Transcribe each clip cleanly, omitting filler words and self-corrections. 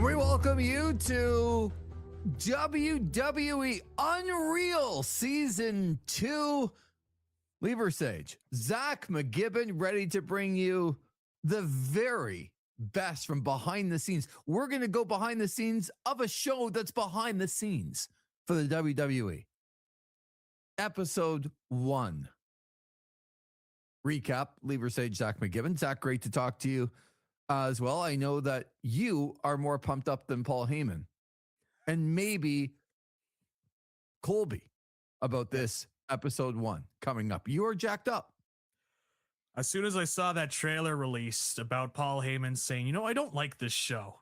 And we welcome you to WWE Unreal Season 2. Lee Versage, Zach McGibbon, ready to bring you the very best from behind the scenes. We're going to go behind the scenes of a show that's behind the scenes for the WWE. Episode 1. Recap, Lee Versage, Zach McGibbon. Zach, great to talk to you as well. I know that you are more pumped up than Paul Heyman and maybe Colby about this episode 1 coming up. You are jacked up. As soon as I saw that trailer released about Paul Heyman saying, I don't like this show.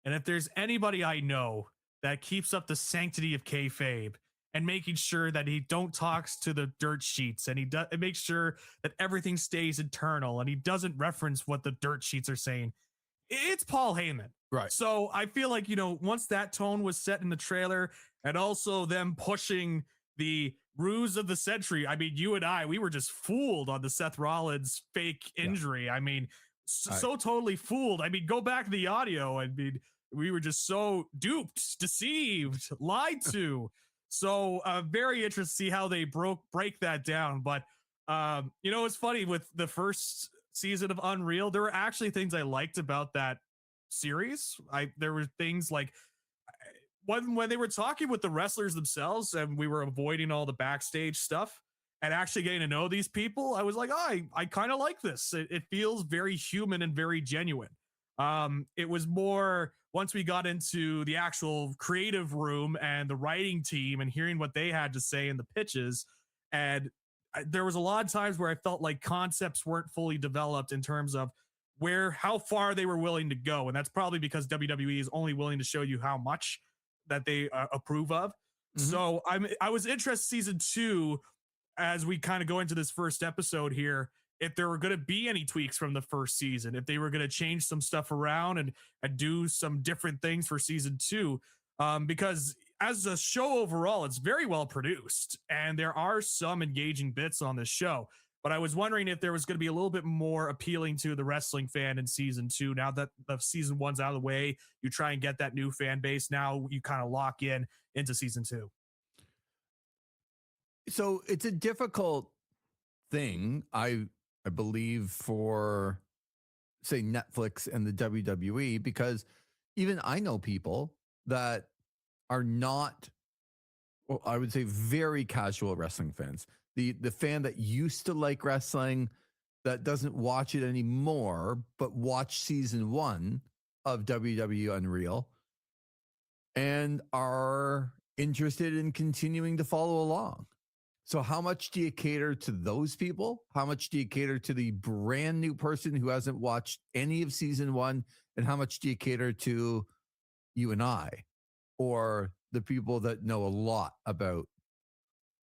And if there's anybody I know that keeps up the sanctity of kayfabe and making sure that he don't talks to the dirt sheets and it makes sure that everything stays internal and he doesn't reference what the dirt sheets are saying, it's Paul Heyman. Right. So I feel like, once that tone was set in the trailer and also them pushing the ruse of the century. I mean, you and I, we were just fooled on the Seth Rollins fake injury. Yeah. I mean, so totally fooled. I mean, go back to the audio. I mean, we were just so duped, deceived, lied to. So very interested to see how they break that down. But, it's funny with the first season of Unreal, there were actually things I liked about that series. There were things like when they were talking with the wrestlers themselves and we were avoiding all the backstage stuff and actually getting to know these people, I was like, I kind of like this. It feels very human and very genuine. It was more once we got into the actual creative room and the writing team and hearing what they had to say in the pitches. And there was a lot of times where I felt like concepts weren't fully developed in terms of how far they were willing to go. And that's probably because WWE is only willing to show you how much that they approve of. Mm-hmm. So I was interested season 2 as we kind of go into this first episode here, if there were going to be any tweaks from the first season, if they were going to change some stuff around and do some different things for season 2. Because as a show overall, it's very well produced and there are some engaging bits on this show. But I was wondering if there was going to be a little bit more appealing to the wrestling fan in season 2. Now that the season 1's out of the way, you try and get that new fan base. Now you kind of lock in into season 2. So it's a difficult thing, I believe, for, say, Netflix and the WWE, because even I know people that are not, well, I would say very casual wrestling fans. The fan that used to like wrestling, that doesn't watch it anymore, but watch season 1 of WWE Unreal and are interested in continuing to follow along. So how much do you cater to those people? How much do you cater to the brand new person who hasn't watched any of season 1? And how much do you cater to you and I, or the people that know a lot about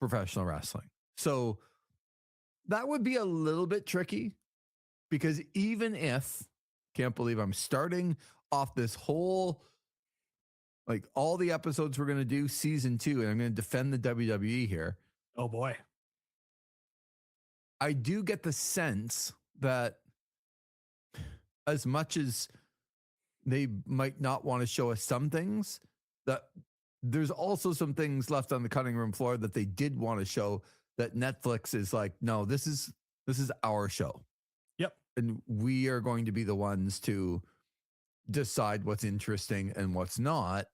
professional wrestling? So that would be a little bit tricky, because even if, can't believe I'm starting off this whole, like all the episodes we're going to do season 2, and I'm going to defend the WWE here. Oh boy. I do get the sense that as much as they might not want to show us some things, that there's also some things left on the cutting room floor that they did want to show, that Netflix is like, no, this is our show. Yep. And we are going to be the ones to decide what's interesting and what's not.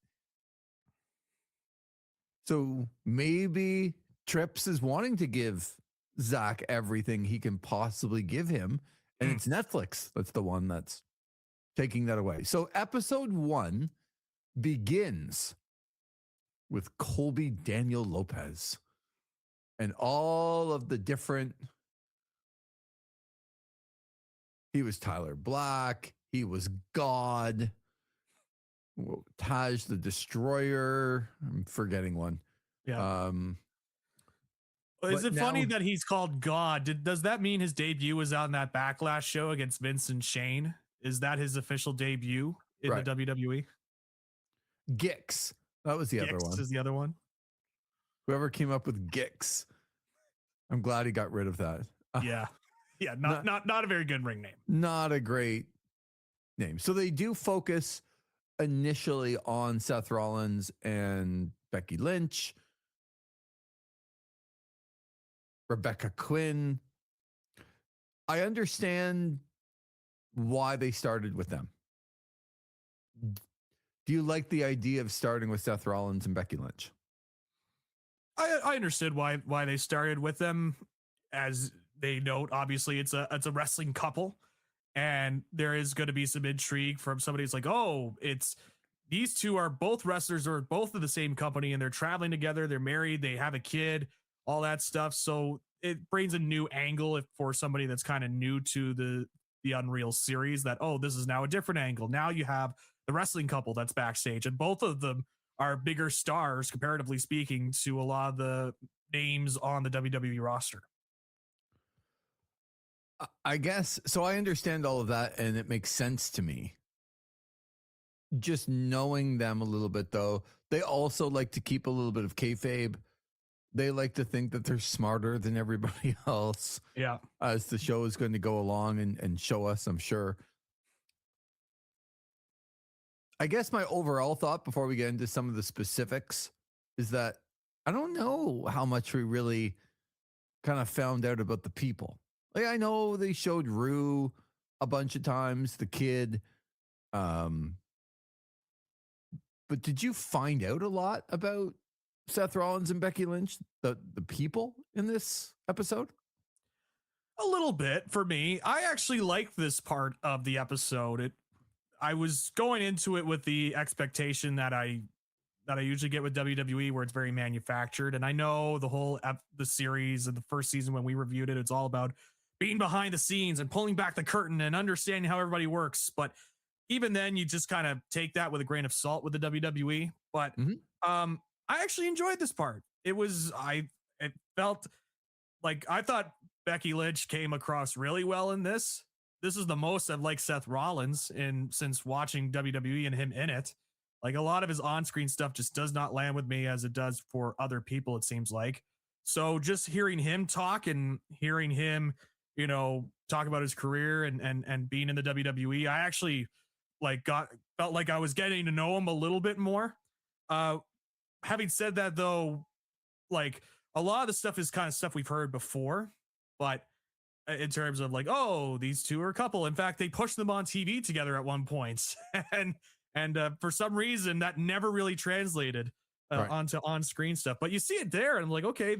So maybe Trips is wanting to give Zach everything he can possibly give him, and it's Netflix that's the one that's taking that away. So episode 1 begins with Colby Daniel Lopez and all of the different. He was Tyler Black. He was God. Taj the Destroyer. I'm forgetting one. Yeah. Is it funny that he's called God? Does that mean his debut was on that Backlash show against Vince and Shane? Is that his official debut in the WWE? Gix. That was the other one. Is the other one. Whoever came up with Gix. I'm glad he got rid of that. Yeah. Yeah. Not a very good ring name. Not a great name. So they do focus initially on Seth Rollins and Becky Lynch, Rebecca Quinn. I understand why they started with them. Do you like the idea of starting with Seth Rollins and Becky Lynch? I understood why they started with them. As they note, obviously it's a wrestling couple, and there is going to be some intrigue from somebody who's like, oh, it's these two are both wrestlers or both of the same company, and they're traveling together, they're married, they have a kid, all that stuff. So it brings a new angle for somebody that's kind of new to the Unreal series, that, oh, this is now a different angle. Now you have the wrestling couple that's backstage, and both of them are bigger stars, comparatively speaking, to a lot of the names on the WWE roster. I guess so. I understand all of that, and it makes sense to me. Just knowing them a little bit, though, they also like to keep a little bit of kayfabe. They like to think that they're smarter than everybody else. Yeah. As the show is going to go along and show us, I'm sure. I guess my overall thought before we get into some of the specifics is that I don't know how much we really kind of found out about the people. Like, I know they showed Rue a bunch of times, the kid. But did you find out a lot about Seth Rollins and Becky Lynch, the people in this episode? A little bit for me. I actually liked this part of the episode. I was going into it with the expectation that I usually get with WWE, where it's very manufactured. And I know the series and the first season when we reviewed it, it's all about being behind the scenes and pulling back the curtain and understanding how everybody works. But even then, you just kind of take that with a grain of salt with the WWE. But I actually enjoyed this part. It felt like, I thought Becky Lynch came across really well in this. This is the most I've liked Seth Rollins since watching WWE and him in it. Like, a lot of his on-screen stuff just does not land with me as it does for other people, it seems like. So just hearing him talk and hearing him, talk about his career and being in the WWE, I actually felt like I was getting to know him a little bit more. Having said that, though, like, a lot of the stuff is kind of stuff we've heard before, but in terms of like, oh, these two are a couple. In fact, they pushed them on TV together at one point, and for some reason that never really translated onto on-screen stuff. But you see it there, and I'm like, okay,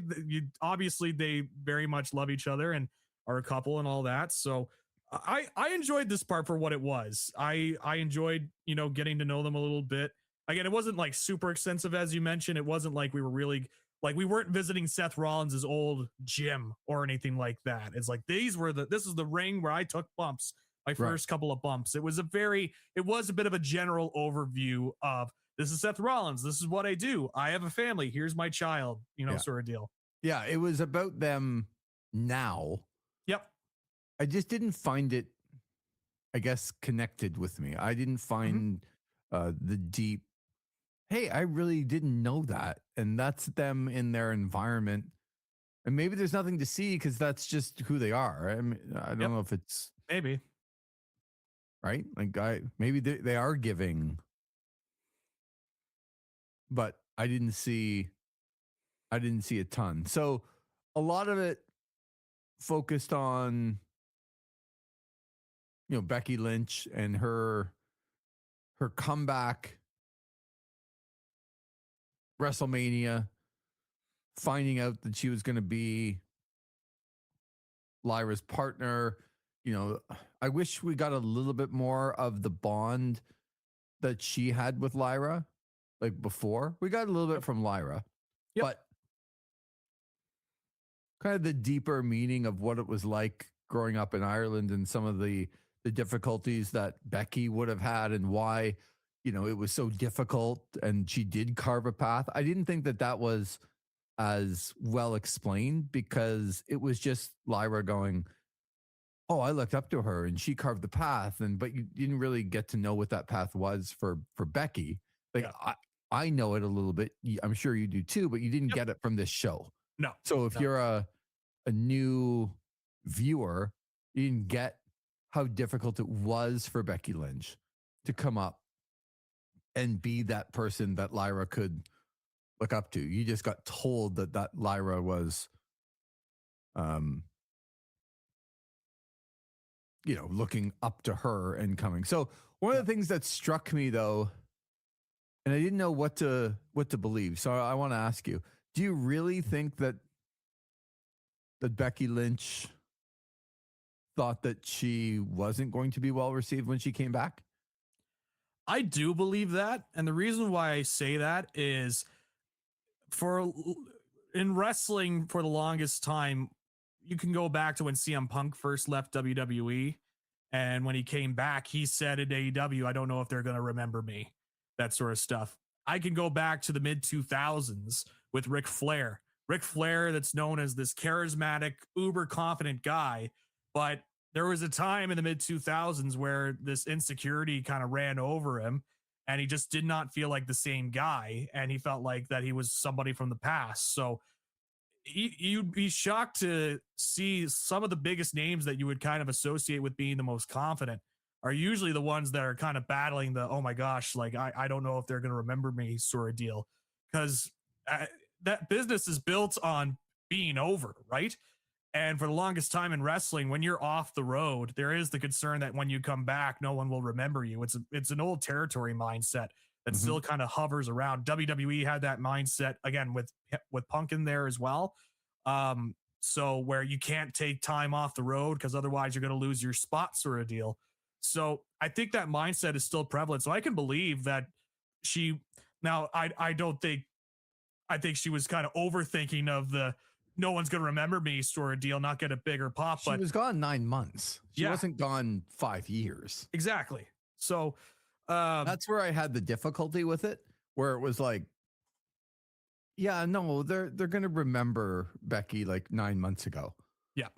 obviously they very much love each other and are a couple and all that. So I enjoyed this part for what it was. I enjoyed, getting to know them a little bit. Again, it wasn't like super extensive, as you mentioned. It wasn't like we weren't visiting Seth Rollins' old gym or anything like that. It's like, this is the ring where I took bumps, my first couple of bumps. It was a bit of a general overview of, this is Seth Rollins. This is what I do. I have a family. Here's my child, sort of deal. Yeah. It was about them now. Yep. I just didn't find it, I guess, connected with me. I didn't find the deep, hey, I really didn't know that. And that's them in their environment. And maybe there's nothing to see because that's just who they are. I mean, I don't know if it's maybe right. Like, maybe they are giving, but I didn't see a ton. So a lot of it focused on, Becky Lynch and her comeback, WrestleMania, finding out that she was going to be Lyra's partner. I wish we got a little bit more of the bond that she had with Lyra, like before. We got a little bit from Lyra, but kind of the deeper meaning of what it was like growing up in Ireland and some of the difficulties that Becky would have had and why, it was so difficult, and she did carve a path. I didn't think that was as well explained, because it was just Lyra going, oh, I looked up to her and she carved the path. But you didn't really get to know what that path was for Becky. Like, I know it a little bit. I'm sure you do too, but you didn't get it from this show. No. So if you're a new viewer, you didn't get how difficult it was for Becky Lynch to come up and be that person that Lyra could look up to. You just got told that Lyra was, looking up to her and coming. So one of the things that struck me though, and I didn't know what to believe. So I want to ask you, do you really think that Becky Lynch thought that she wasn't going to be well received when she came back? I do believe that. And the reason why I say that is in wrestling for the longest time, you can go back to when CM Punk first left WWE. And when he came back, he said at AEW, I don't know if they're going to remember me, that sort of stuff. I can go back to the mid 2000s with Ric Flair. Ric Flair, that's known as this charismatic, uber confident guy. But there was a time in the mid 2000s where this insecurity kind of ran over him and he just did not feel like the same guy. And he felt like that he was somebody from the past. So you'd be shocked to see some of the biggest names that you would kind of associate with being the most confident are usually the ones that are kind of battling the, oh my gosh, like I don't know if they're going to remember me sort of deal. Because that business is built on being over, right? And for the longest time in wrestling, when you're off the road, there is the concern that when you come back, no one will remember you. It's an old territory mindset that still kind of hovers around. WWE had that mindset again with Punk in there as well. So where you can't take time off the road because otherwise you're going to lose your spot sort of deal. So I think that mindset is still prevalent. So I can believe that I think she was kind of overthinking of the no one's going to remember me sort of deal, not get a bigger pop. She was gone 9 months. She wasn't gone 5 years. Exactly. So that's where I had the difficulty with it, where it was like, yeah, no, they're going to remember Becky like 9 months ago. Yeah.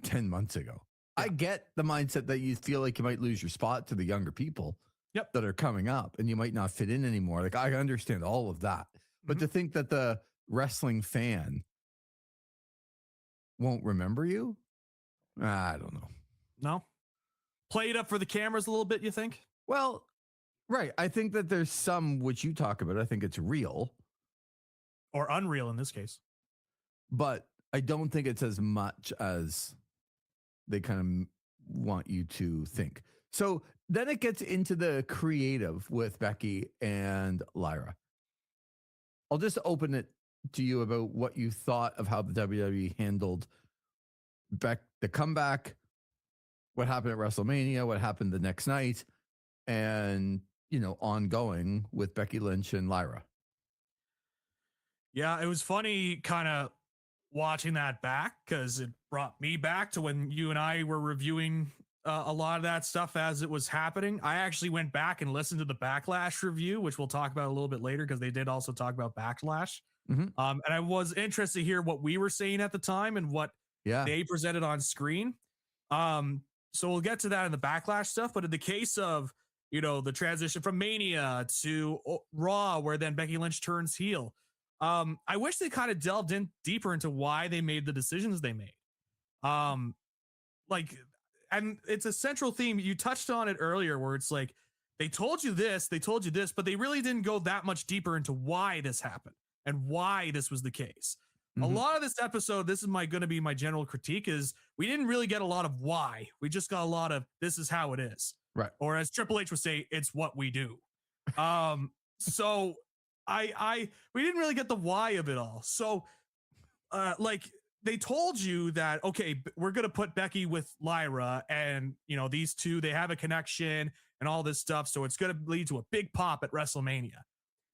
10 months ago. Yeah. I get the mindset that you feel like you might lose your spot to the younger people that are coming up and you might not fit in anymore. Like I understand all of that. But to think that the wrestling fan won't remember you, I don't know. No? Play it up for the cameras a little bit, you think? Well, right. I think that there's some which you talk about. I think it's real. Or unreal in this case. But I don't think it's as much as they kind of want you to think. So then it gets into the creative with Becky and Lyra. I'll just open it to you about what you thought of how the WWE handled the comeback, what happened at WrestleMania, what happened the next night, and, ongoing with Becky Lynch and Lyra. Yeah, it was funny kind of watching that back because it brought me back to when you and I were reviewing a lot of that stuff as it was happening. I actually went back and listened to the Backlash review, which we'll talk about a little bit later because they did also talk about Backlash. And I was interested to hear what we were saying at the time and what they presented on screen. So we'll get to that in the Backlash stuff. But in the case of, the transition from Mania to Raw, where then Becky Lynch turns heel, I wish they kind of delved in deeper into why they made the decisions they made. And it's a central theme. You touched on it earlier where it's like, they told you this, but they really didn't go that much deeper into why this happened and why this was the case. A lot of this episode, this is going to be my general critique, is we didn't really get a lot of why. We just got a lot of, this is how it is. Right. Or as Triple H would say, it's what we do. So we didn't really get the why of it all. So they told you that, okay, we're going to put Becky with Lyra and, these two, they have a connection and all this stuff. So it's going to lead to a big pop at WrestleMania.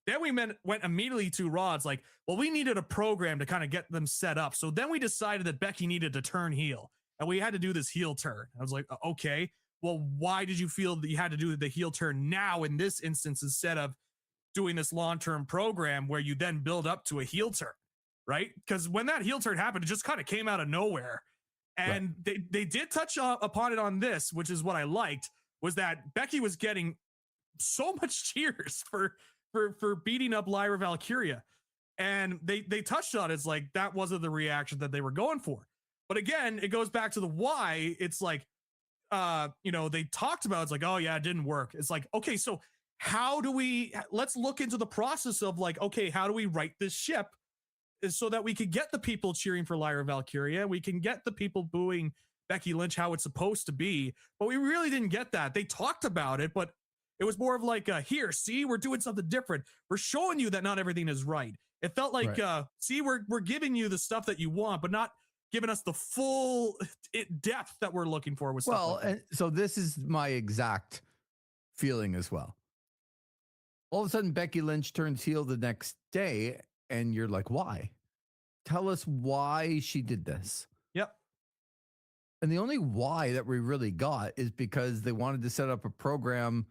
Then we went immediately to Raw. It's like, well, we needed a program to kind of get them set up. So then we decided that Becky needed to turn heel and we had to do this heel turn. I was like, okay, well, why did you feel that you had to do the heel turn now in this instance instead of doing this long-term program where you then build up to a heel turn? Right? Because when that heel turn happened, it just kind of came out of nowhere. And they did touch upon it on this, which is what I liked, was that Becky was getting so much cheers for beating up Lyra Valkyria. And they touched on it. It's like, that wasn't the reaction that they were going for. But again, it goes back to the why. It's like, they talked about, it's like, oh yeah, it didn't work. It's like, okay, so let's look into the process of like, okay, how do we right this ship is so that we could get the people cheering for Lyra Valkyria. We can get the people booing Becky Lynch how it's supposed to be, but we really didn't get that. They talked about it, but it was more of like, here, see, we're doing something different. We're showing you that not everything is right. It felt like, see, we're giving you the stuff that you want, but not giving us the full depth that we're looking for with stuff. Well, like that. and so this is my exact feeling as well. All of a sudden, Becky Lynch turns heel the next day, and you're like, why? Tell us why she did this. Yep. And the only why that we really got is because they wanted to set up a program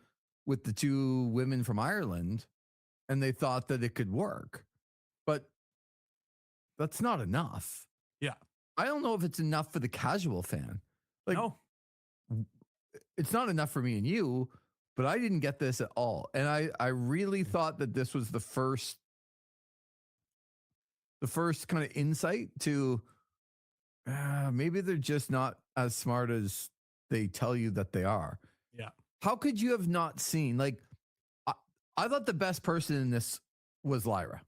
with the two women from Ireland, and they thought that it could work. But that's not enough. Yeah. I don't know if it's enough for the casual fan. Like, no. It's not enough for me and you, but I didn't get this at all. And I really thought that this was the first kind of insight to maybe they're just not as smart as they tell you that they are. Yeah. How could you have not seen, like, I thought the best person in this was Lyra.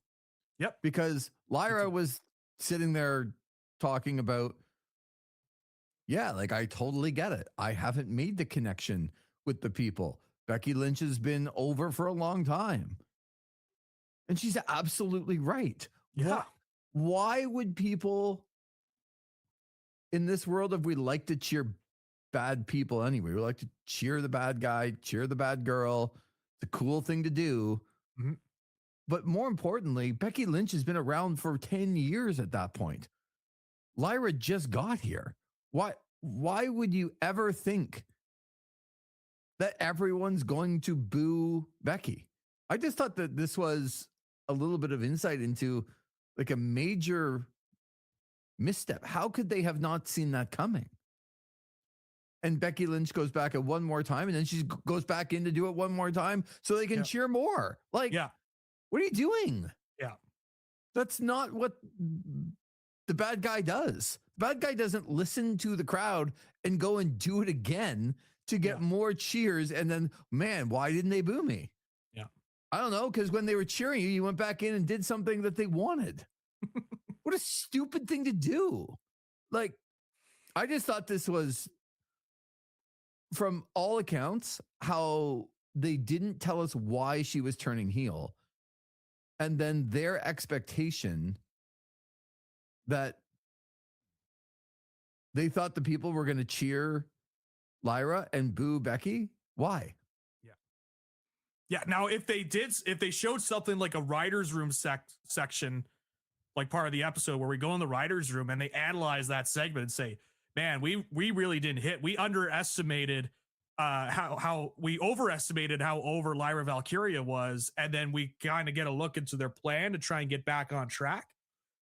Yep. Because Lyra was sitting there talking about, yeah, like, I totally get it. I haven't made the connection with the people. Becky Lynch has been over for a long time. And she's absolutely right. Yeah. Why would people in this world, if we like to cheer bad people anyway, we like to cheer the bad guy, cheer the bad girl, it's a cool thing to do. Mm-hmm. But more importantly, Becky Lynch has been around for 10 years at that point. Lyra just got here. Why would you ever think that everyone's going to boo Becky? I just thought that this was a little bit of insight into like a major misstep. How could they have not seen that coming? And Becky Lynch goes back at one more time, and then she goes back in to do it one more time so they can cheer more. Like, what are you doing? Yeah. That's not what the bad guy does. The bad guy doesn't listen to the crowd and go and do it again to get more cheers. And then, man, why didn't they boo me? Yeah. I don't know, because when they were cheering you, you went back in and did something that they wanted. What a stupid thing to do. Like, I just thought this was, from all accounts, how they didn't tell us why she was turning heel. And then their expectation that they thought the people were going to cheer Lyra and boo Becky. Why? Yeah. Now, if they showed something like a writer's room section, like part of the episode where we go in the writer's room and they analyze that segment and say, man, we really didn't hit. We underestimated how we overestimated how over Lyra Valkyria was. And then we kind of get a look into their plan to try and get back on track.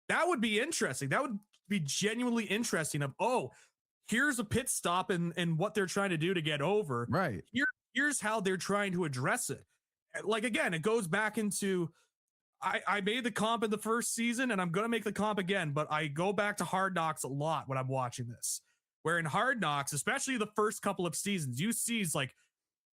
That would be interesting. That would be genuinely interesting here's a pit stop and what they're trying to do to get over. Right. Here's how they're trying to address it. Like, again, it goes back into, I made the comp in the first season and I'm going to make the comp again, but I go back to Hard Knocks a lot when I'm watching this, where in Hard Knocks, especially the first couple of seasons, you see like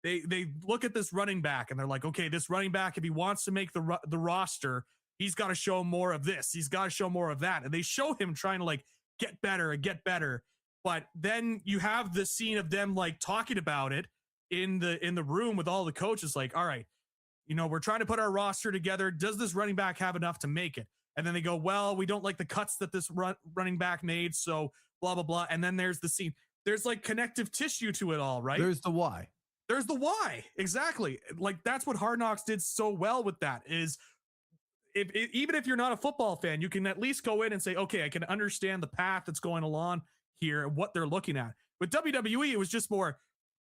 they look at this running back and they're like, okay, this running back, if he wants to make the roster, he's got to show more of this. He's got to show more of that. And they show him trying to like get better and get better. But then you have the scene of them like talking about it in the room with all the coaches, like, all right, we're trying to put our roster together. Does this running back have enough to make it? And then they go, well, we don't like the cuts that this running back made. So blah, blah, blah. And then there's the scene. There's like connective tissue to it all, right? There's the why. There's the why. Exactly. Like, that's what Hard Knocks did so well with that is even if you're not a football fan, you can at least go in and say, okay, I can understand the path that's going along here and what they're looking at. With WWE, it was just more,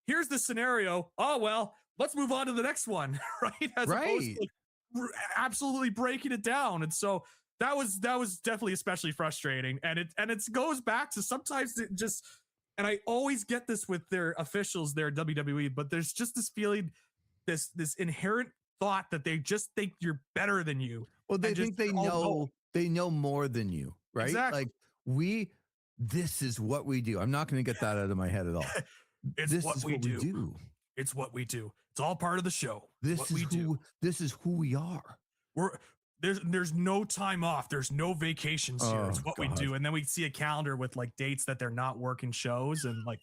here's the scenario. Oh, well, let's move on to the next one. Right. As opposed to like, absolutely breaking it down. And so that was definitely especially frustrating. And it goes back to sometimes it just, and I always get this with their officials there at WWE, but there's just this feeling, this inherent thought that they just think you're better than you. Well, they think they know more than you, right? Exactly. Like this is what we do. I'm not going to get that out of my head at all. It's what we do. It's what we do. It's all part of the show. This is who we are. There's no time off. There's no vacations here. It's what we do. And then we see a calendar with like dates that they're not working shows, and like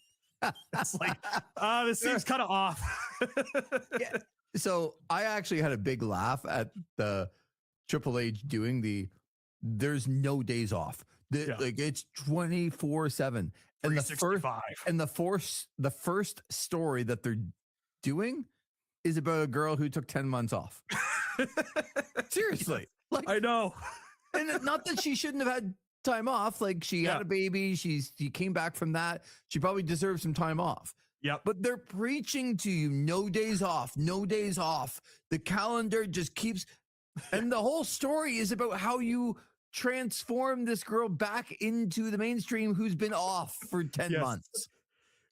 it's like this seems kind of off. Yeah. So I actually had a big laugh at the Triple H doing there's no days off. Like it's 24/7. And the first story that they're doing is about a girl who took 10 months off. Seriously. Like, I know. And not that she shouldn't have had time off. Like she had a baby. She came back from that. She probably deserves some time off. Yeah. But they're preaching to you, no days off, no days off. The calendar just keeps, and the whole story is about how you transform this girl back into the mainstream who's been off for 10 months.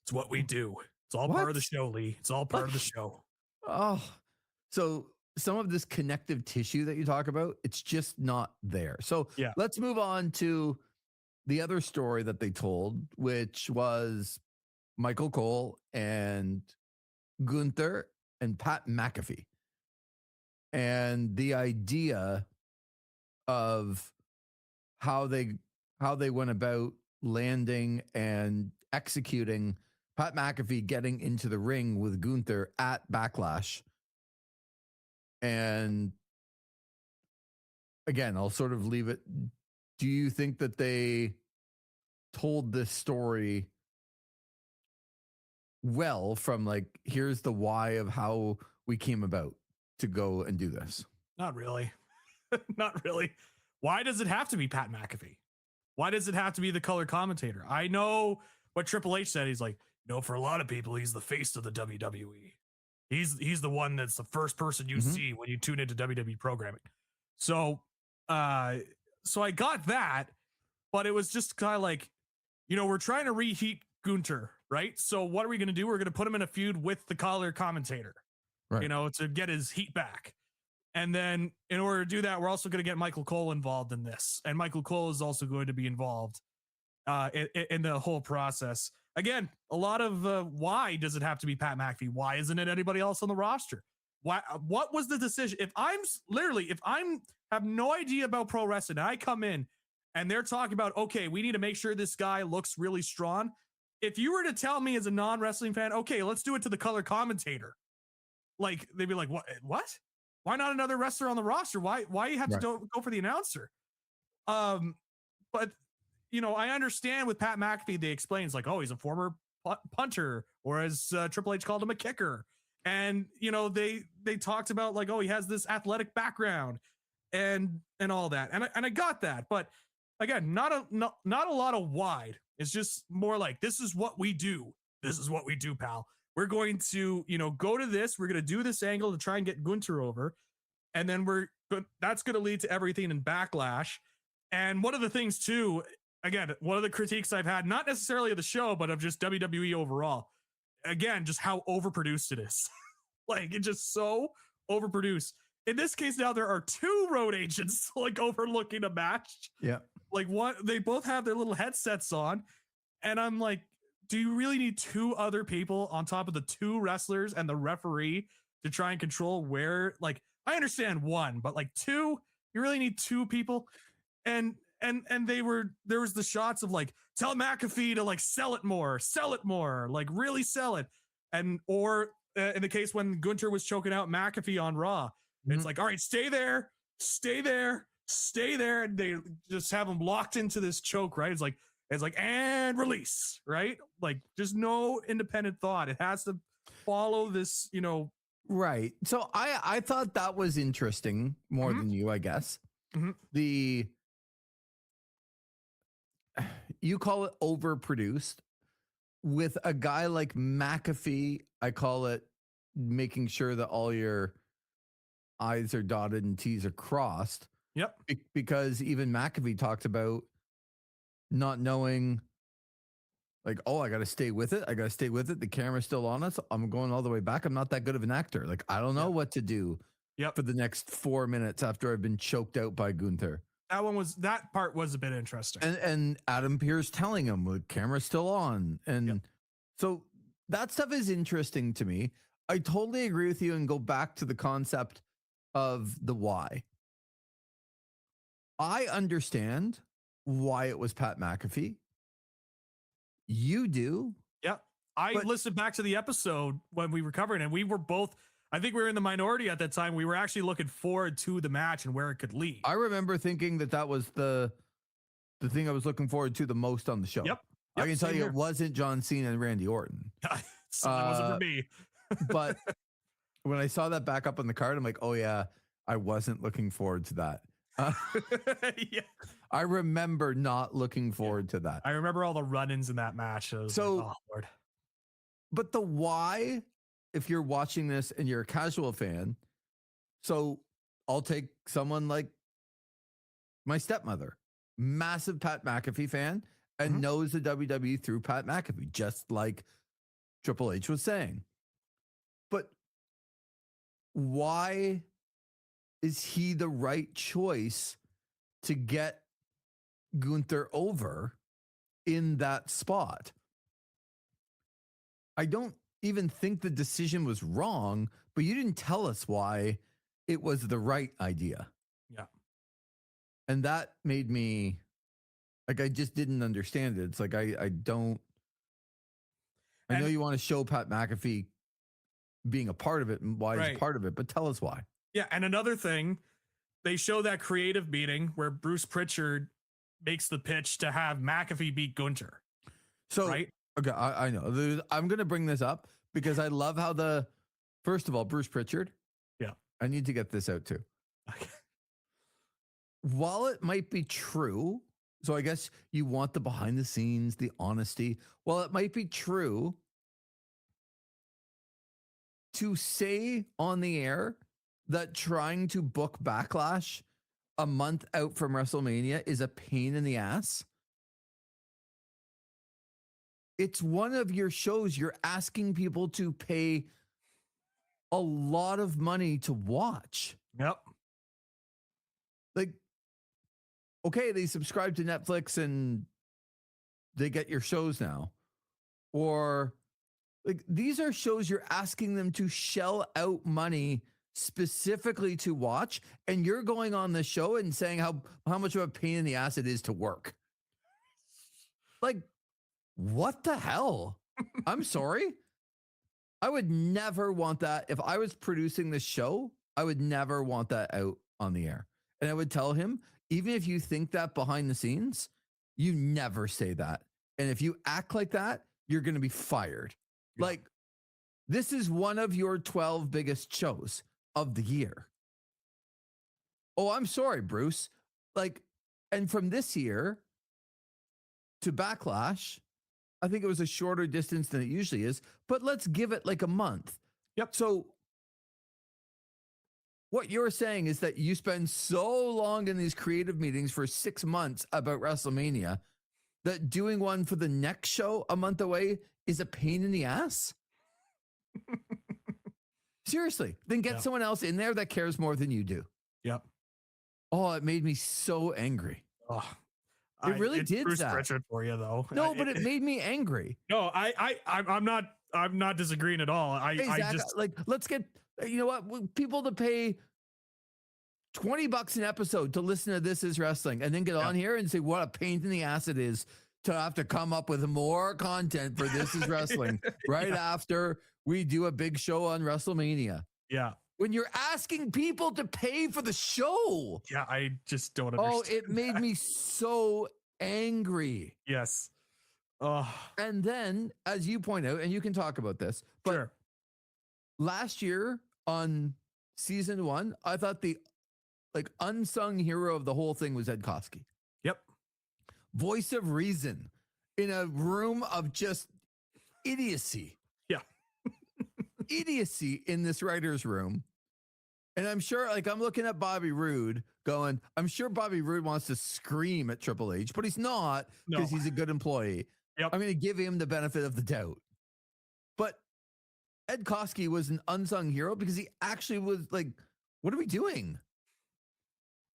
It's what we do. It's all part of the show, Lee. It's all part of the show. Oh, so some of this connective tissue that you talk about, it's just not there. So let's move on to the other story that they told, which was Michael Cole and Gunther and Pat McAfee. And the idea of how they went about landing and executing Pat McAfee getting into the ring with Gunther at Backlash. And again, I'll sort of leave it. Do you think that they told this story well, from like, here's the why of how we came about to go and do this? Not really. Not really. Why does it have to be Pat McAfee? Why does it have to be the color commentator? I know what Triple H said. He's like, for a lot of people, he's the face of the WWE. He's the one that's the first person you see when you tune into WWE programming. So I got that, but it was just kind of like, we're trying to reheat Gunther, right? So what are we going to do? We're going to put him in a feud with the color commentator, right, to get his heat back. And then in order to do that, we're also going to get Michael Cole involved in this. And Michael Cole is also going to be involved in the whole process. Again, a lot of why does it have to be Pat McAfee? Why isn't it anybody else on the roster? What was the decision? If I have no idea about pro wrestling, and I come in and they're talking about, okay, we need to make sure this guy looks really strong. If you were to tell me as a non-wrestling fan, okay, let's do it to the color commentator, like they'd be like, what? Why not another wrestler on the roster? Why you have to go for the announcer? But I understand with Pat McAfee, they explain it's like, oh, he's a former punter, or as Triple H called him, a kicker. And, they talked about like, oh, he has this athletic background and all that. And I got that. But again, not a lot of wide. It's just more like, this is what we do. This is what we do, pal. We're going to, go to this. We're going to do this angle to try and get Gunther over. And then that's going to lead to everything in Backlash. And one of the things too, again, one of the critiques I've had, not necessarily of the show, but of just WWE overall, again, just how overproduced it is. Like, it's just so overproduced. In this case, now there are two road agents like overlooking a match. Yeah. Like they both have their little headsets on. And I'm like, do you really need two other people on top of the two wrestlers and the referee to try and control where, like, I understand one, but like two, you really need two people. And there was the shots of like, tell McAfee to like sell it more, like really sell it. Or in the case when Gunther was choking out McAfee on Raw, it's like, all right, stay there. And they just have him locked into this choke, right? It's like, and release, right? Like, just no independent thought. It has to follow this, Right. So I thought that was interesting more than you, I guess. You call it overproduced. With a guy like McAfee, I call it making sure that all your I's are dotted and T's are crossed. Yep. Because even McAfee talked about not knowing, like, oh, I got to stay with it. The camera's still on us. I'm going all the way back. I'm not that good of an actor. Like, I don't know what to do for the next 4 minutes after I've been choked out by Gunther. That part was a bit interesting. And Adam Pearce telling him the camera's still on. And so that stuff is interesting to me. I totally agree with you and go back to the concept of the why. I understand why it was Pat McAfee. You do. Yeah. I But- listened back to the episode when we were covering, and we were both, I think we were in the minority at that time. We were actually looking forward to the match and where it could lead. I remember thinking that was the thing I was looking forward to the most on the show. Yep. I can tell same you here. it wasn't John Cena and Randy Orton. So that wasn't for me. But when I saw that back up on the card, I'm like, oh yeah, I wasn't looking forward to that. Yeah. I remember not looking forward to that. I remember all the run-ins in that match. So- like, oh Lord. But the why, if you're watching this and you're a casual fan, so I'll take someone like my stepmother, massive Pat McAfee fan, and knows the WWE through Pat McAfee, just like Triple H was saying. But why is he the right choice to get Gunther over in that spot? I don't even think the decision was wrong, but you didn't tell us why it was the right idea. Yeah. And that made me like, I just didn't understand it. It's like, I don't, I know And- you want to show Pat McAfee being a part of it and why he's Right. a part of it, but tell us why. Yeah, and another thing, they show that creative meeting where Bruce Pritchard makes the pitch to have McAfee beat Gunther. So, Right? okay, I know. I'm going to bring this up because I love how first of all, Bruce Pritchard. Yeah. I need to get this out too. While it might be true, so I guess you want the behind the scenes, the honesty. While it might be true to say on the air that trying to book Backlash a month out from WrestleMania is a pain in the ass. It's one of your shows you're asking people to pay a lot of money to watch. Yep. Like, okay, they subscribe to Netflix and they get your shows now. Or like, these are shows you're asking them to shell out money specifically to watch, and you're going on the show and saying how much of a pain in the ass it is to work. Like, what the hell? I'm sorry. I would never want that. If I was producing this show, I would never want that out on the air. And I would tell him, even if you think that behind the scenes, you never say that. And if you act like that, you're going to be fired. Yeah. Like, this is one of your 12 biggest shows of the year. Oh, I'm sorry, Bruce. Like, and from this year to Backlash, I think it was a shorter distance than it usually is, but let's give it like a month. Yep. So what you're saying is that you spend so long in these creative meetings for 6 months about WrestleMania that doing one for the next show a month away is a pain in the ass? Seriously, then get someone else in there that cares more than you do. Yep. Oh, it made me so angry. Oh, It really it's did Bruce that. Pritchard for you, though. No, but it made me angry. No, I'm not disagreeing at all. I Zach, just like, let's get, you know what, people to pay $20 an episode to listen to This Is Wrestling and then get on here and say what a pain in the ass it is to have to come up with more content for This Is Wrestling right after we do a big show on WrestleMania. yeah. When you're asking people to pay for the show. Yeah, I just don't understand. Oh, it made me so angry. Yes. Oh, And then, as you point out, and you can talk about this, but sure. last year on season 1, I thought the unsung hero of the whole thing was Ed Koskey. Yep. Voice of reason in a room of just idiocy. Yeah. Idiocy in this writer's room. And I'm sure, I'm looking at Bobby Roode going, I'm sure Bobby Roode wants to scream at Triple H, but he's not because he's a good employee. Yep. I'm going to give him the benefit of the doubt. But Ed Koskey was an unsung hero because he actually was like, what are we doing?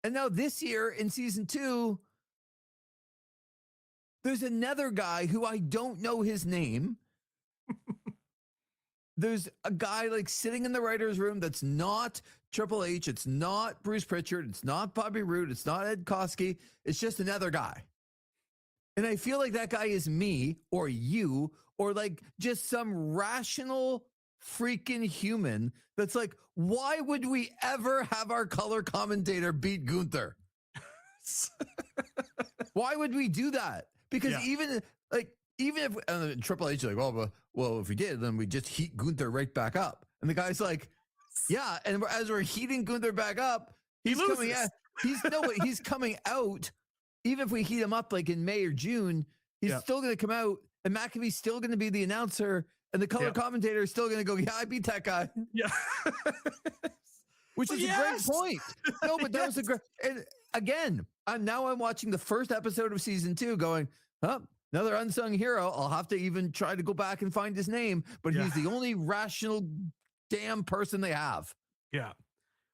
And now this year in season 2, there's another guy who I don't know his name there's a guy like sitting in the writer's room that's not Triple H, it's not Bruce Pritchard, it's not Bobby Roode, it's not Ed Koskey, it's just another guy. And I feel like that guy is me or you or like just some rational freaking human that's like, why would we ever have our color commentator beat Gunther? Why would we do that? Because even if Triple H is like, well, if we did, then we just heat Gunther right back up. And the guy's like, yeah. And as we're heating Gunther back up, he's coming out. He's coming out. Even if we heat him up like in May or June, he's still going to come out, and McAfee's still going to be the announcer, and the color commentator is still going to go, yeah, I beat that guy. Yeah. Which is a great point. No, but that was a great, and again, I'm watching the first episode of season 2 going, another unsung hero. I'll have to even try to go back and find his name, but he's the only rational damn person they have. Yeah.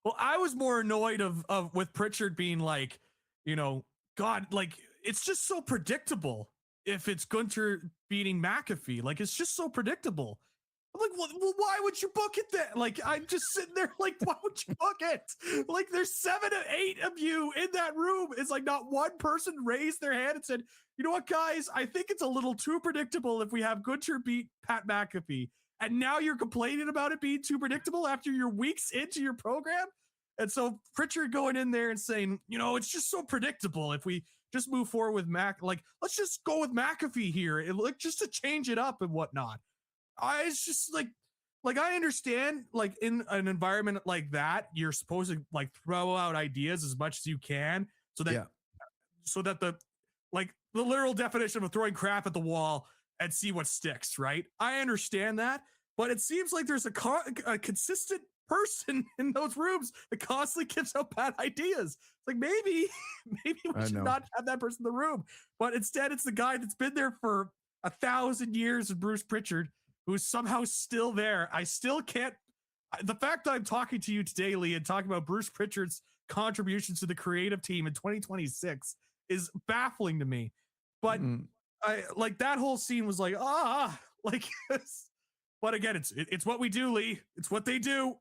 Well, I was more annoyed with Pritchard being like, God, like, it's just so predictable if it's Gunther beating McAfee. Like, it's just so predictable. I'm like, well, why would you book it then? Like, I'm just sitting there like, why would you book it? Like, there's 7 or 8 of you in that room. It's like not one person raised their hand and said, you know what, guys, I think it's a little too predictable if we have Gunther beat Pat McAfee. And now you're complaining about it being too predictable after you're weeks into your program? And so Pritchard going in there and saying, it's just so predictable if we just move forward with like, let's just go with McAfee here, just to change it up and whatnot. It's just like I understand, like, in an environment like that, you're supposed to like throw out ideas as much as you can so that the literal definition of throwing crap at the wall and see what sticks, right? I understand that, but it seems like there's a consistent person in those rooms that constantly gives out bad ideas. It's like, maybe we should not have that person in the room, but instead it's the guy that's been there for 1,000 years of Bruce Pritchard, who's somehow still there. I still can't. The fact that I'm talking to you today, Lee, and talking about Bruce Pritchard's contributions to the creative team in 2026 is baffling to me. But I like that whole scene was like, but again, it's what we do, Lee. It's what they do.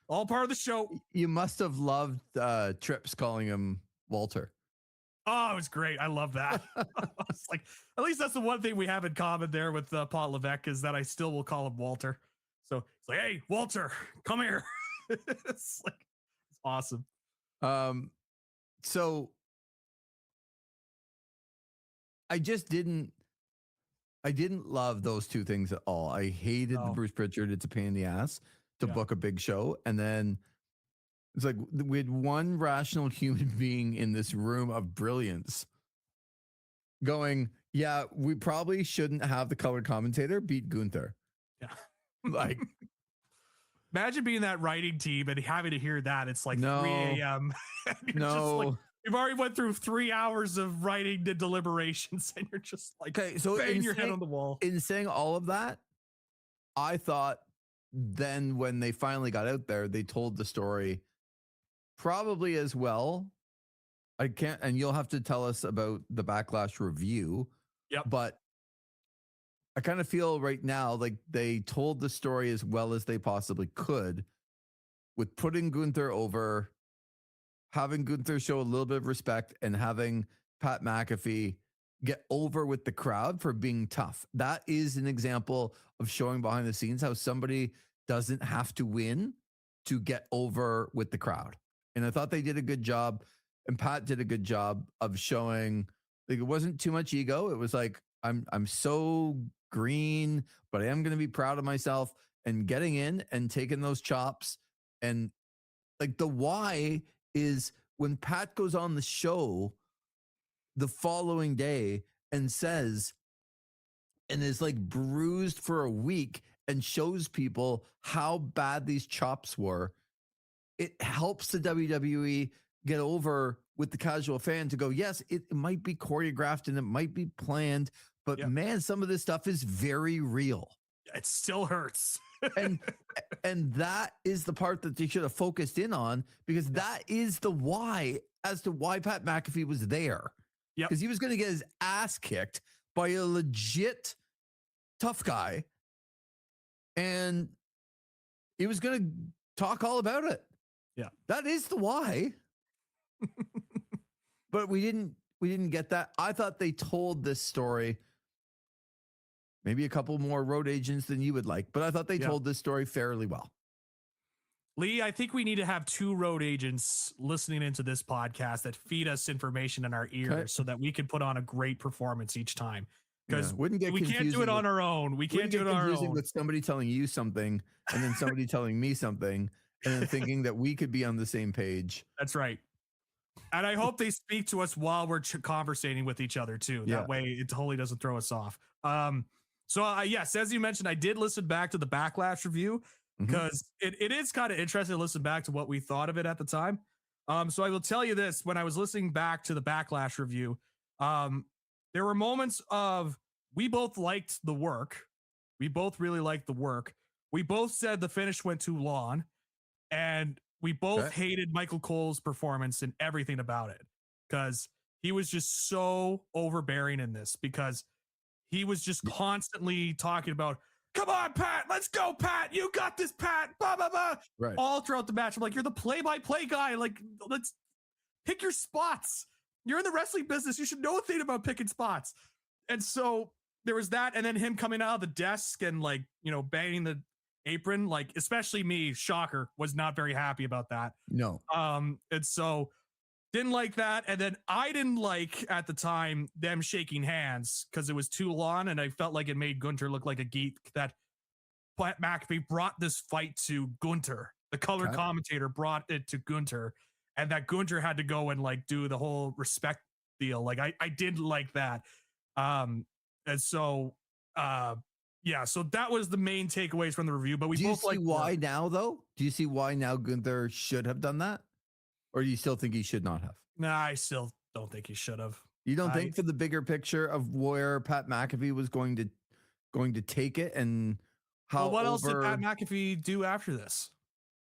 All part of the show. You must have loved Trips calling him Walter. Oh, it was great. I love that. It's like, at least that's the one thing we have in common there with Paul Levesque, is that I still will call him Walter. So it's like, hey, Walter, come here. It's awesome. So I didn't love those two things at all. I hated the Bruce Pritchard. It's a pain in the ass to book a big show. And then it's like we had one rational human being in this room of brilliance going, yeah, we probably shouldn't have the color commentator beat Gunther. Yeah. Like, imagine being that writing team and having to hear that. It's like 3 a.m. No. You've already went through 3 hours of writing the deliberations and you're just like, okay, so banging your head on the wall. In saying all of that, I thought then when they finally got out there, they told the story probably as well. I can't, and you'll have to tell us about the Backlash review. Yep. But I kind of feel right now like they told the story as well as they possibly could with putting Gunther over, having Gunther show a little bit of respect, and having Pat McAfee get over with the crowd for being tough. That is an example of showing behind the scenes how somebody doesn't have to win to get over with the crowd. And I thought they did a good job, and Pat did a good job of showing, like, it wasn't too much ego. It was like, I'm so green, but I am going to be proud of myself, and getting in and taking those chops. And like, the why is when Pat goes on the show the following day and says, and is like bruised for a week and shows people how bad these chops were, it helps the WWE get over with the casual fan to go, yes, it might be choreographed and it might be planned, but man, some of this stuff is very real. It still hurts. and that is the part that they should have focused in on, because that is the why as to why Pat McAfee was there. Yeah, because he was going to get his ass kicked by a legit tough guy. And he was going to talk all about it. Yeah. That is the why. But we didn't get that. I thought they told this story, maybe a couple more road agents than you would like, but I thought they told this story fairly well. Lee, I think we need to have 2 road agents listening into this podcast that feed us information in our ears so that we can put on a great performance each time. Because we can't do it on our own. We can't do it on our own. With somebody telling you something and then somebody telling me something and then thinking that we could be on the same page. That's right. And I hope they speak to us while we're conversating with each other too. That way it totally doesn't throw us off. Yes, as you mentioned, I did listen back to the Backlash review because it is kind of interesting to listen back to what we thought of it at the time. So I will tell you this, when I was listening back to the Backlash review, there were moments of, we both liked the work. We both really liked the work. We both said the finish went too long, and we both hated Michael Cole's performance and everything about it, because he was just so overbearing in this, because he was just constantly talking about, come on, Pat, let's go, Pat. You got this, Pat. Blah, blah, blah. Right. All throughout the match. I'm like, you're the play-by-play guy. Like, let's pick your spots. You're in the wrestling business. You should know a thing about picking spots. And so there was that. And then him coming out of the desk and, like, you know, banging the apron, like, especially me, shocker, was not very happy about that. No. And so didn't like that. And then I didn't like, at the time, them shaking hands because it was too long, and I felt like it made Gunter look like a geek. That Pat McAfee brought this fight to Gunter. The color commentator brought it to Gunter, and that Gunter had to go and, like, do the whole respect deal. Like, I didn't like that. And so so that was the main takeaways from the review. But we both like, why now, though? Do you see why now Gunther should have done that? Or do you still think he should not have? Nah, I still don't think he should have. You don't think, for the bigger picture of where Pat McAfee was going to take it, and how? Well, what else did Pat McAfee do after this?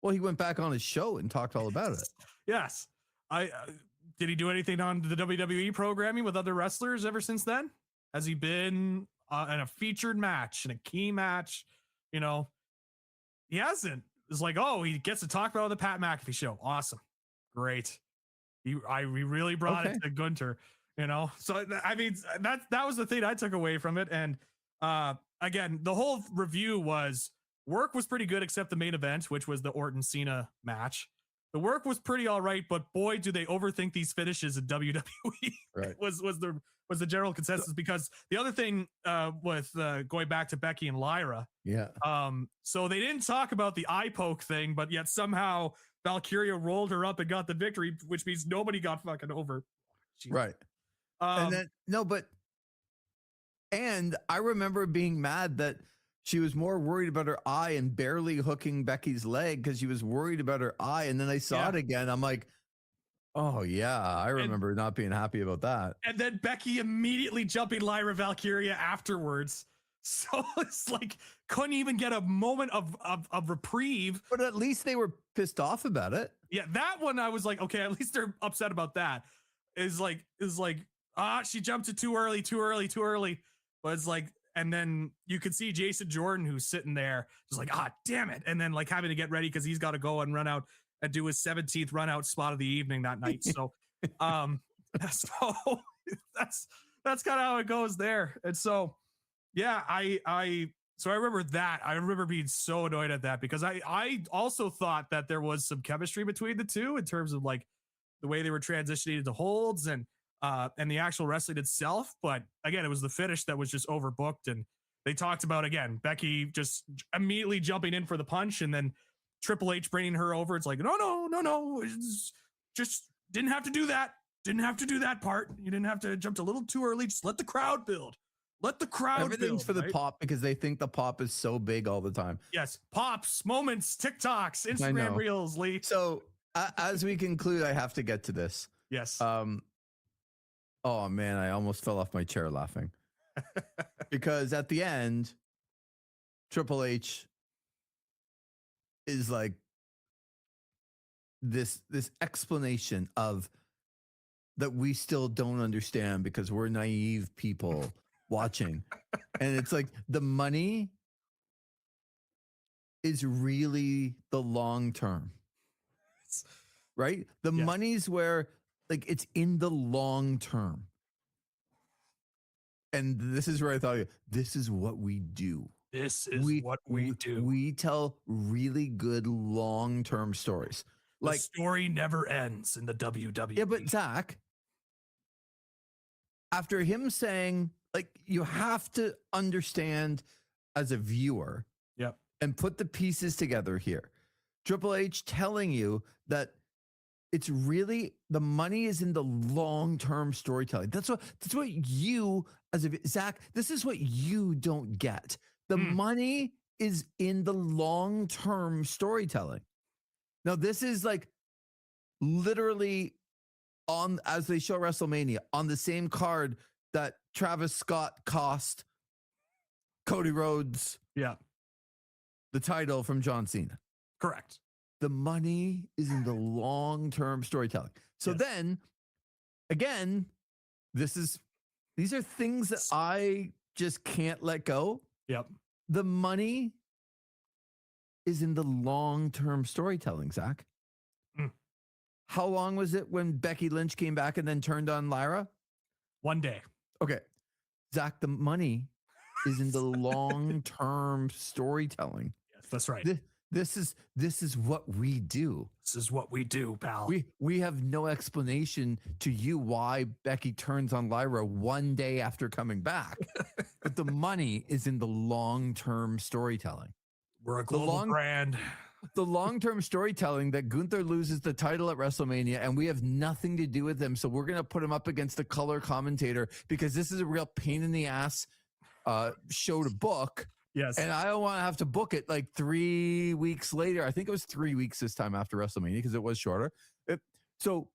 Well, he went back on his show and talked all about it. Yes. Did he do anything on the WWE programming with other wrestlers ever since then? Has he been in a featured match, in a key match? You know, he hasn't. It's like, oh, he gets to talk about the Pat McAfee show. Awesome. Great. We really brought it to Gunter, you know? So, I mean, that was the thing I took away from it. And again, the whole review was, work was pretty good, except the main event, which was the Orton Cena match. The work was pretty all right, but boy, do they overthink these finishes in WWE. Right. was the general consensus, because the other thing with going back to Becky and Lyra. Yeah. So they didn't talk about the eye poke thing, but yet somehow Valkyria rolled her up and got the victory, which means nobody got fucking over. Jeez. Right. And I remember being mad that she was more worried about her eye and barely hooking Becky's leg because she was worried about her eye. And then I saw it again. I'm like, oh, yeah, I remember not being happy about that. And then Becky immediately jumping Lyra Valkyria afterwards. So it's like, couldn't even get a moment of reprieve. But at least they were pissed off about it. Yeah, that one I was like, okay, at least they're upset about that. Is like, she jumped it too early. But it's like, and then you could see Jason Jordan, who's sitting there, just like, damn it. And then, like, having to get ready because he's got to go and run out and do his 17th run out spot of the evening that night. So, that's kind of how it goes there. And so, yeah, I remember that. I remember being so annoyed at that, because I also thought that there was some chemistry between the two in terms of, like, the way they were transitioning into holds and the actual wrestling itself. But again, it was the finish that was just overbooked. And they talked about, again, Becky just immediately jumping in for the punch, and then Triple H bringing her over. It's like, no. Just didn't have to do that. Didn't have to do that part. You didn't have to jump a little too early. Just let the crowd build. Let the crowd Everything's build, for the pop, because they think the pop is so big all the time. Yes. Pops, moments, TikToks, Instagram reels, Lee. So as we conclude, I have to get to this. Yes. Oh man, I almost fell off my chair laughing. Because at the end, Triple H is like this explanation of that we still don't understand because we're naive people watching. And it's like, the money is really the long term, It's- right? The Yes. money's where like it's in the long term. And this is where I thought, this is what we do. This is what we do. We tell really good long term stories. The Like, story never ends in the WWE. yeah, but Zach, after him saying, like, you have to understand as a viewer Yep. and put the pieces together here. Triple H telling you that it's really the money is in the long-term storytelling. That's what you as a Zach, this is what you don't get. The money is in the long-term storytelling. Now, this is like literally on as they show WrestleMania on the same card that Travis Scott cost Cody Rhodes Yeah. the title from John Cena. Correct. The money is in the long-term storytelling. So Yes. then again, these are things that I just can't let go. Yep. The money is in the long-term storytelling, Zach. How long was it when Becky Lynch came back and then turned on Lyra? 1 day. Okay. Zach, the money is in the long-term storytelling. Yes, that's right. This is what we do. This is what we do, pal. We have no explanation to you why Becky turns on Lyra 1 day after coming back. But the money is in the long-term storytelling. We're a global brand. The long-term storytelling that Gunther loses the title at WrestleMania and we have nothing to do with him. So we're going to put him up against the color commentator because this is a real pain in the ass show to book. Yes. And I don't want to have to book it like 3 weeks later. I think it was 3 weeks this time after WrestleMania because it was shorter. So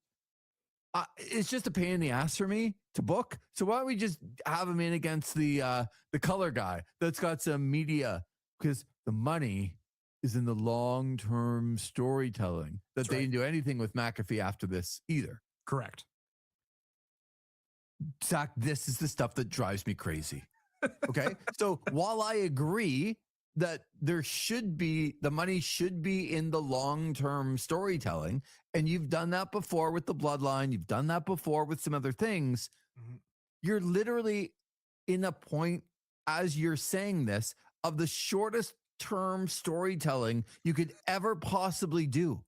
it's just a pain in the ass for me to book. So why don't we just have him in against the color guy that's got some media, because the money is in the long-term storytelling that they didn't do anything with McAfee after this either. Correct. Zach, this is the stuff that drives me crazy. Okay. So while I agree that the money should be in the long-term storytelling, and you've done that before with the bloodline, you've done that before with some other things, you're literally in a point as you're saying this of the shortest term storytelling you could ever possibly do.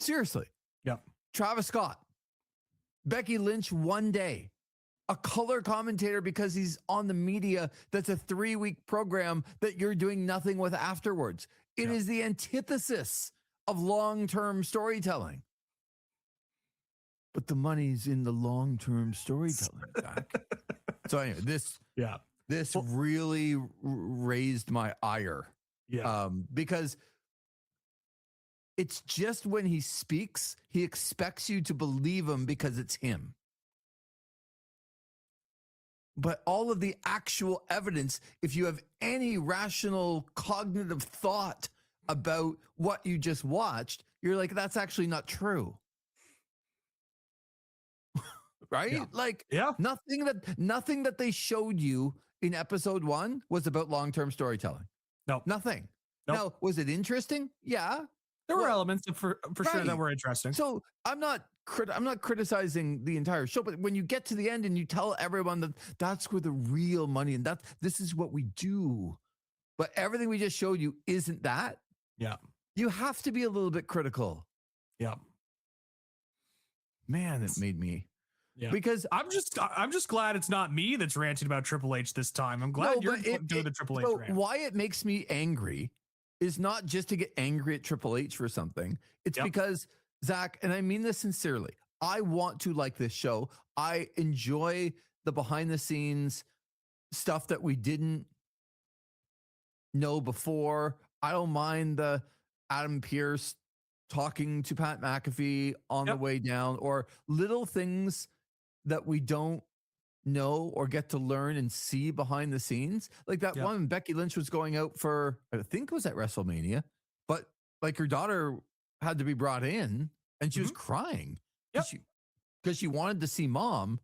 Seriously. Yep. Travis Scott, Becky Lynch 1 day, a color commentator because he's on the media. That's a 3-week program that you're doing nothing with afterwards. It is the antithesis of long-term storytelling. But the money's in the long-term storytelling. So anyway, this really raised my ire. Yeah. Because it's just when he speaks, he expects you to believe him because it's him. But all of the actual evidence, if you have any rational cognitive thought about what you just watched, you're like, that's actually not true. Right? Yeah. Like, Yeah. nothing that they showed you in episode 1 was about long-term storytelling. No. Nothing. Nope. Now, was it interesting? Yeah. There were elements for sure that were interesting. So I'm not criticizing the entire show, but when you get to the end and you tell everyone that that's where the real money and this is what we do, but everything we just showed you isn't that. Yeah. You have to be a little bit critical. Yeah. Man, it made me. Yeah. Because I'm just glad it's not me that's ranting about Triple H this time. I'm glad you're doing the Triple H rant. Why it makes me angry is not just to get angry at Triple H for something. It's because, Zach, and I mean this sincerely, I want to like this show. I enjoy the behind the scenes stuff that we didn't know before. I don't mind the Adam Pearce talking to Pat McAfee on the way down, or little things that we don't know or get to learn and see behind the scenes. Like that one, Becky Lynch was going out for, I think it was at WrestleMania, but like her daughter had to be brought in and she was crying because she wanted to see mom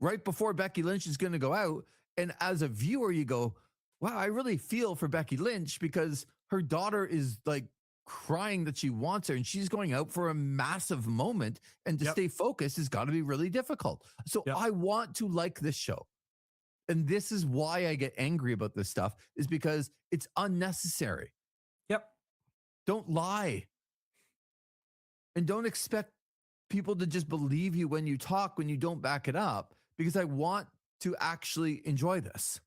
right before Becky Lynch is going to go out. And as a viewer, you go, wow, I really feel for Becky Lynch because her daughter is like crying that she wants her and she's going out for a massive moment, and to stay focused has got to be really difficult. So I want to like this show. And this is why I get angry about this stuff, is because it's unnecessary. Yep. Don't lie. And don't expect people to just believe you when you talk, when you don't back it up, because I want to actually enjoy this.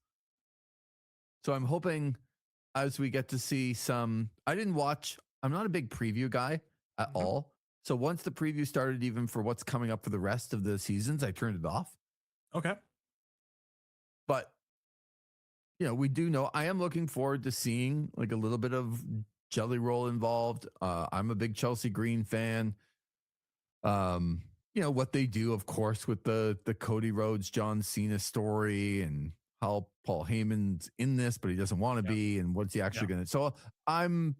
So I'm hoping as we get to see some, I'm not a big preview guy at all. So once the preview started, even for what's coming up for the rest of the seasons, I turned it off. Okay. But, we do know I am looking forward to seeing like a little bit of Jelly Roll involved. I'm a big Chelsea Green fan. What they do, of course, with the Cody Rhodes, John Cena story, and how Paul Heyman's in this, but he doesn't want to be, and what's he actually going to. So I'm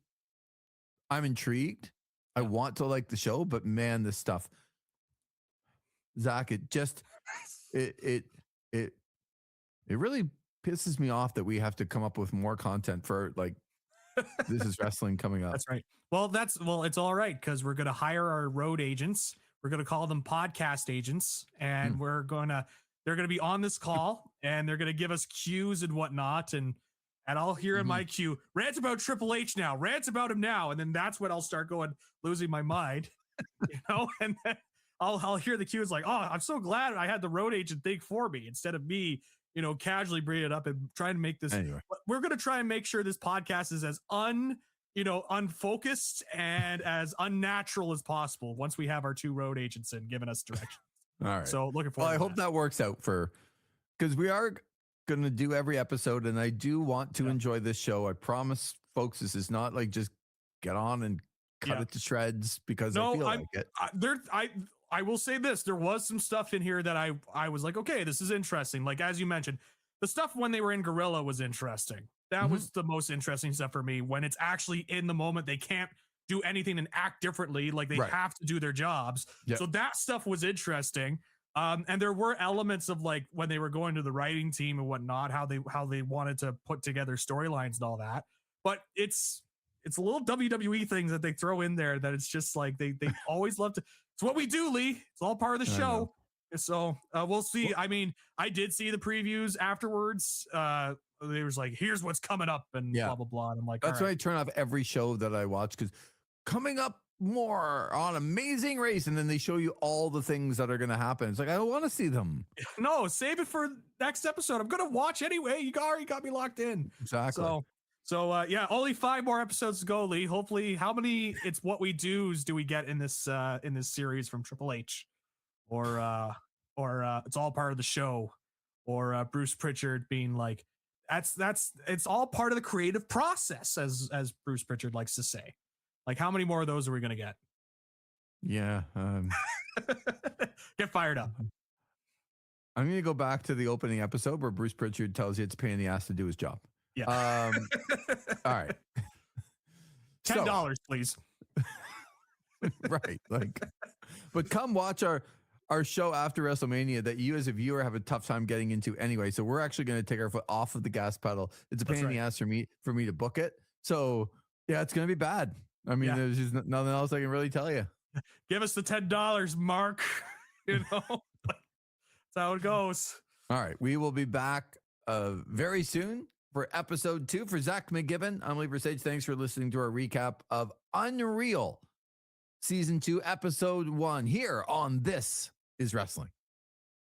intrigued. I want to like the show, but man, this stuff, Zach, it just, it really pisses me off that we have to come up with more content for like, This Is Wrestling coming up. That's right. Well, it's all right, because we're going to hire our road agents. We're going to call them podcast agents, and they're going to be on this call, and they're going to give us cues and whatnot. And I'll hear in my cue, rant about Triple H now, rant about him now. And then that's when I'll start losing my mind, and then I'll hear the cues like, oh, I'm so glad I had the road agent think for me instead of me, casually bringing it up and trying to make this. Anyway. We're going to try and make sure this podcast is as unfocused and as unnatural as possible once we have our two road agents in giving us directions. All right. So looking forward. Well, I hope that works out because we are going to do every episode, and I do want to enjoy this show. I promise, folks, this is not like just get on and cut it to shreds because I feel like it. I will say this. There was some stuff in here that I was like, okay, this is interesting. Like, as you mentioned, the stuff when they were in Gorilla was interesting. That was the most interesting stuff for me, when it's actually in the moment. They can't do anything and act differently. Like, they have to do their jobs. Yep. So that stuff was interesting. And there were elements of like when they were going to the writing team and whatnot, how they wanted to put together storylines and all that. But it's a little WWE things that they throw in there that it's just like they always love to. It's what we do, Lee. It's all part of the show. So we'll see. I mean, I did see the previews afterwards. They was like, here's what's coming up and blah, blah, blah. And I'm like, that's why I turn off every show that I watch, because coming up more on Amazing Race, and then they show you all the things that are going to happen. It's like, I don't want to see them. No, save it for next episode. I'm going to watch anyway. You already got me locked in. Exactly. So only 5 more episodes to go, Lee. Hopefully, how many It's What We Do we get in this series from Triple H, or it's all part of the show, or Bruce Pritchard being like, it's all part of the creative process, as Bruce Pritchard likes to say. Like, how many more of those are we going to get? Yeah. Get fired up. I'm going to go back to the opening episode where Bruce Pritchard tells you it's a pain in the ass to do his job. Yeah. All right. $10, please. Right. Like, but come watch our show after WrestleMania that you as a viewer have a tough time getting into anyway. So we're actually going to take our foot off of the gas pedal. It's a pain in the ass for me to book it. So yeah, it's going to be bad. I mean, there's just nothing else I can really tell you. Give us the $10, Mark. That's how it goes. All right. We will be back very soon for episode 2. For Zach McGibbon, I'm Lee Versage. Thanks for listening to our recap of Unreal Season 2, Episode 1 here on This Is Wrestling.